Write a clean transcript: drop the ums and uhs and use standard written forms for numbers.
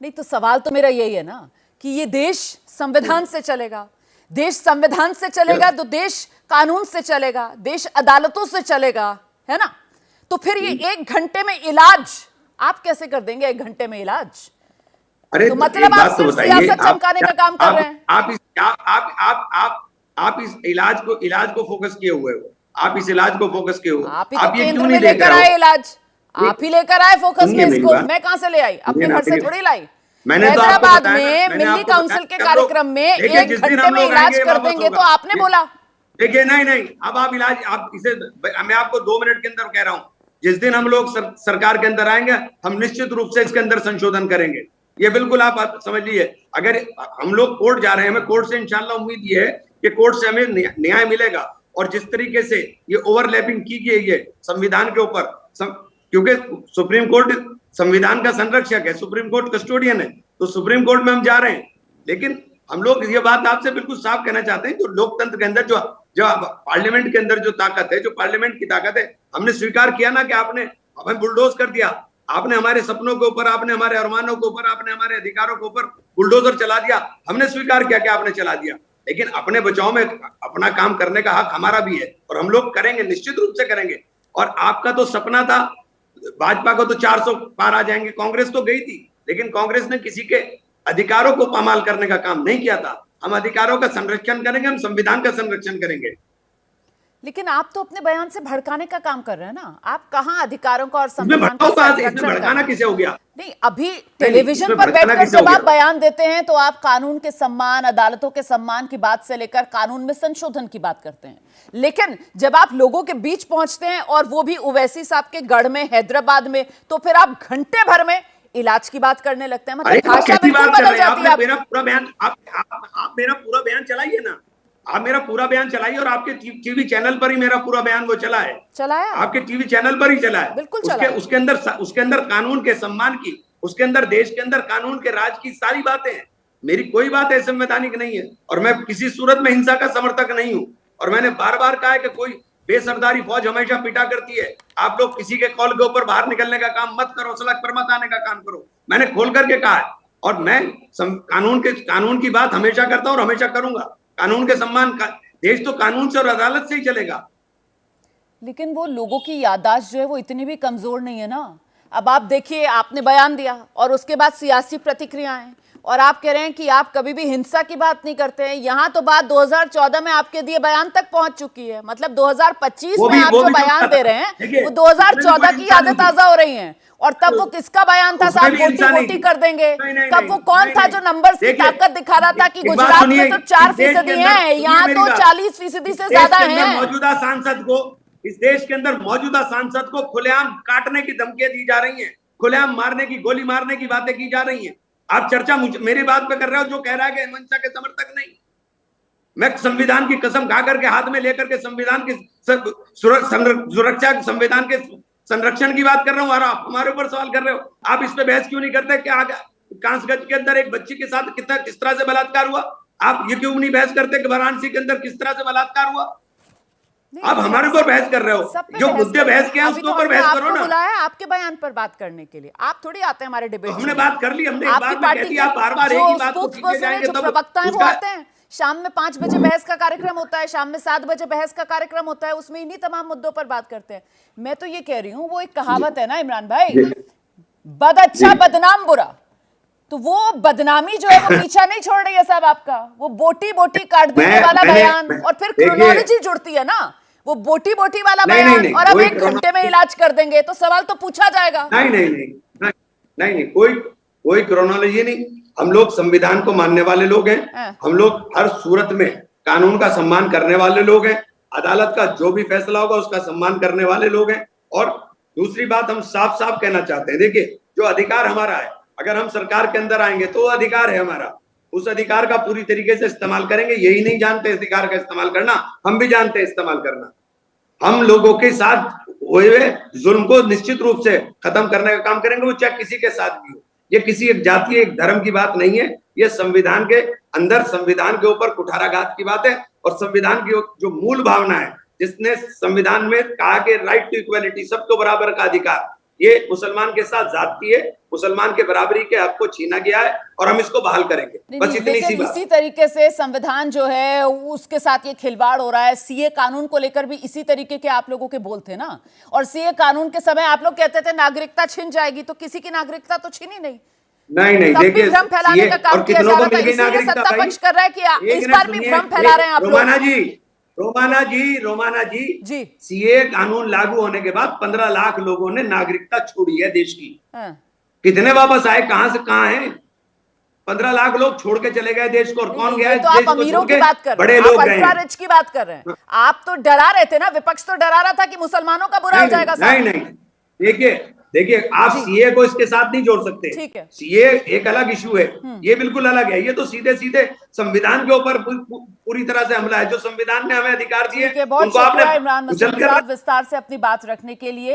नहीं, तो सवाल तो मेरा यही है ना कि ये देश संविधान से चलेगा, देश संविधान से चलेगा तो देश कानून से चलेगा, देश अदालतों से चलेगा, है ना? तो फिर ये 1 घंटे में इलाज आप कैसे कर देंगे? 1 घंटे में इलाज? अरे तो मतलब आप सिर्फ सियासत चमकाने का काम कर रहे हैं। आप इस इलाज को फोकस किए हुए हो, आप इस इलाज को फोकस किए हुए हो। आप ही तो केंद्र में लेकर आए इलाज, आप ही लेकर आए फोकस में इसको, मैं कहां से ले आई? अपने घर से थोड़ी लाई। हैदराबाद में मिल्ली काउंसिल के कार्यक्रम में 1 घंटे में इलाज कर देंगे तो आपने बोला। देखिए, नहीं, अब आप इलाज, आप इसे, मैं आपको 2 मिनट के अंदर कह रहा हूं, जिस दिन हम लोग सरकार के अंदर आएंगे, हम निश्चित रूप से इसके अंदर संशोधन करेंगे। ये बिल्कुल आप समझ लीजिए। अगर हम लोग कोर्ट जा रहे हैं, हमें कोर्ट से इंशाल्लाह उम्मीद ये है कि कोर्ट से हमें न्याय मिलेगा। और जिस तरीके से ये ओवरलैपिंग की गई है संविधान के ऊपर, क्योंकि सुप्रीम कोर्ट संविधान का संरक्षक है, सुप्रीम कोर्ट कस्टोडियन है, तो सुप्रीम कोर्ट में हम जा रहे हैं। लेकिन हम लोग ये बात आपसे बिल्कुल साफ कहना चाहते हैं, जो लोकतंत्र के अंदर, जो पार्लियामेंट के अंदर जो ताकत है, जो पार्लियामेंट की ताकत है, हमने स्वीकार किया ना कि आपने हमें बुलडोज कर दिया, आपने हमारे सपनों के ऊपर, आपने हमारे अरमानों के ऊपर, आपने हमारे अधिकारों के ऊपर बुलडोजर चला दिया। हमने स्वीकार किया कि आपने चला दिया, लेकिन अपने बचाव में अपना काम करने का हक हमारा भी है और हम लोग करेंगे, निश्चित रूप से करेंगे। और आपका तो सपना था, भाजपा को तो 400 पार आ जाएंगे, कांग्रेस तो गई थी, लेकिन कांग्रेस ने किसी के अधिकारों को पामाल करने का काम नहीं किया था। हम अधिकारों का संरक्षण करेंगे, हम संविधान का संरक्षण करेंगे। लेकिन आप तो अपने बयान से भड़काने का काम कर रहे हैं ना। आप कहां अधिकारों का और संविधान का संरक्षण? भड़काना किसे हो गया? नहीं, अभी टेलीविजन पर बैठकर जब आप बयान देते हैं तो आप कानून के सम्मान, अदालतों के सम्मान की बात से लेकर कानून में संशोधन की बात करते हैं, लेकिन जब आप लोगों के बीच पहुंचते हैं और वो भी ओवैसी साहब के गढ़ में, हैदराबाद में, तो फिर आप घंटे भर में इलाज की बात करने लगते हैं। मतलब भाषा बिल्कुल बदल जाती है। आप मेरा पूरा बयान चलाइए ना, आप मेरा पूरा बयान चलाइए। और आपके टीवी चैनल पर ही मेरा पूरा बयान वो चला है, आपके टीवी चैनल पर ही चला है। बिल्कुल चला है। उसके अंदर कानून के सम्मान की, उसके अंदर देश के अंदर कानून के राज की सारी बातें हैं। मेरी कोई बात असंवैधानिक नहीं है और मैं किसी सूरत में हिंसा का समर्थक नहीं हूं। और मैंने बार बार कहा है कि कोई बेसरदारी फौज हमेशा पिटा करती है। आप लोग किसी के कॉल के ऊपर बाहर निकलने का काम मत करो, सड़क पर मत आने का काम करो, मैंने खोल करके कहा है। और मैं कानून की बात हमेशा करता हूं और हमेशा करूंगा। कानून के सम्मान का देश तो कानून से और अदालत से ही चलेगा। लेकिन वो लोगों की याददाश्त जो है वो इतनी भी कमजोर नहीं है ना। अब आप देखिए, आपने बयान दिया और उसके बाद सियासी प्रतिक्रियाएं, और आप कह रहे हैं कि आप कभी भी हिंसा की बात नहीं करते हैं। यहां तो बात 2014 में आपके दिए बयान तक पहुंच चुकी है। मतलब 2025 में आप जो बयान दे रहे हैं वो 2014 की यादें ताजा हो रही हैं। और तब वो किसका बयान था साहब? वोटी वोटी कर देंगे। कब वो कौन था जो नंबर्स की ताकत दिखा रहा था कि गुजरात में तो 4% है, यहाँ तो 40% से ज्यादा है। मौजूदा सांसद को, इस देश के अंदर मौजूदा सांसद को खुलेआम काटने की धमकियां दी जा रही हैं, खुलेआम मारने की, गोली मारने की बातें की जा रही हैं। आप चर्चा मेरी बात पे कर रहे हो, जो कह रहा है कि हिंसा के समर्थक नहीं। मैं संविधान की कसम खा करके हाथ में लेकर के संविधान की सुरक्षा, संविधान के संरक्षण की बात कर रहा हूं और आप हमारे ऊपर सवाल कर रहे हो। आप इस पे बहस क्यों नहीं करते कि कांसगंज के अंदर एक बच्ची के साथ किस तरह से बलात्कार हुआ? आप ये क्यों नहीं बहस करते कि वाराणसी के अंदर किस तरह से बलात्कार हुआ? आप हमारे ऊपर बहस कर रहे हो। जो मुद्दे बहस के हैं उसके ऊपर बहस करो ना। बुलाया है आपके बयान पर बात करने के लिए, आप थोड़ी आते हैं हमारे डिबेट। हमने बात कर ली, हमने आपकी पार्टी आप बार-बार एक ही बात को खींचे जाएंगे, तो प्रवक्ता है वो आते हैं। शाम में 5 बजे बहस का कार्यक्रम होता है, शाम में 7 बजे बहस का कार्यक्रम होता है, उसमें इन्हीं तमाम मुद्दों पर बात करते हैं। मैं तो ये कह रही हूँ, वो एक कहावत है ना इमरान भाई, बद अच्छा बदनाम बुरा, तो वो बदनामी जो है वो पीछा नहीं छोड़ रही है साहब आपका। वो बोटी बोटी काट देने वाला बयान, और फिर क्रोनोलॉजी जुड़ती है ना, वो बोटी बोटी वाला बयान, और अब 1 घंटे में इलाज कर देंगे, तो सवाल तो पूछा जाएगा। नहीं, कोई क्रोनोलॉजी नहीं। हम लोग संविधान को मानने वाले लोग हैं। हम लोग हर सूरत में कानून का सम्मान करने वाले लोग हैं। अदालत का जो भी फैसला होगा उसका सम्मान करने वाले लोग हैं। और दूसरी बात हम साफ साफ कहना चाहते हैं, देखिए, जो अधिकार हमारा है, अगर हम सरकार के अंदर आएंगे तो अधिकार है हमारा, उस अधिकार का पूरी तरीके से इस्तेमाल करेंगे। यही नहीं जानते अधिकार का इस्तेमाल करना, हम भी जानते हैं इस्तेमाल करना। हम लोगों के साथ हुए जुल्म को निश्चित रूप से खत्म करने का काम करेंगे, वो चाहे किसी के साथ भी हो। ये किसी एक जाति, एक धर्म की बात नहीं है, ये संविधान के अंदर, संविधान के ऊपर कुठाराघात की बात है। और संविधान की जो मूल भावना है, जिसने संविधान में कहा कि राइट टू इक्वालिटी, सबको बराबर का अधिकार, ये मुसलमान के साथ जाती है, मुसलमान के बराबरी के हक को छीना गया है और हम इसको बहाल करेंगे। बस इतनी सी लेकिन बात। इसी तरीके से संविधान जो है उसके साथ ये खिलवाड़ हो रहा है। सीए कानून को लेकर भी इसी तरीके के आप लोगों के बोल थे ना, और सीए कानून के समय आप लोग कहते थे नागरिकता छिन जाएगी, तो किसी की नागरिकता तो छिनी नहीं। नहीं तब भी देखिए, भ्रम फैलाने का काम किया जा रहा था, इसीलिए सत्ता पक्ष कर रहा है कि इस बार भी भ्रम फैला रहे हैं आप लोग। रोमाना जी जी। सीए कानून लागू होने के बाद 15 लाख लोगों ने नागरिकता छोड़ी है देश की। हाँ। कितने वापस आए, कहां से कहां हैं? 15 लाख लोग छोड़ के चले गए देश को। और कौन गया है? तो आप अमीरों की बात कर रहे बड़े हैं, लोग आप गए अल्ट्रा हैं। रिच की बात कर रहे हैं। आप तो डरा रहे थे ना, विपक्ष तो डरा रहा था कि मुसलमानों का बुरा हो जाएगा। नहीं, देखिए आप सीए को इसके साथ नहीं जोड़ सकते। ठीक है। सीए एक अलग इशू है, ये बिल्कुल अलग है। ये तो सीधे सीधे संविधान के ऊपर पूरी तरह से हमला है। जो संविधान ने हमें अधिकार दिए बहुत उनको आपने शुक्रिया इमरान मसूद उछल कर साहब विस्तार से अपनी बात रखने के लिए।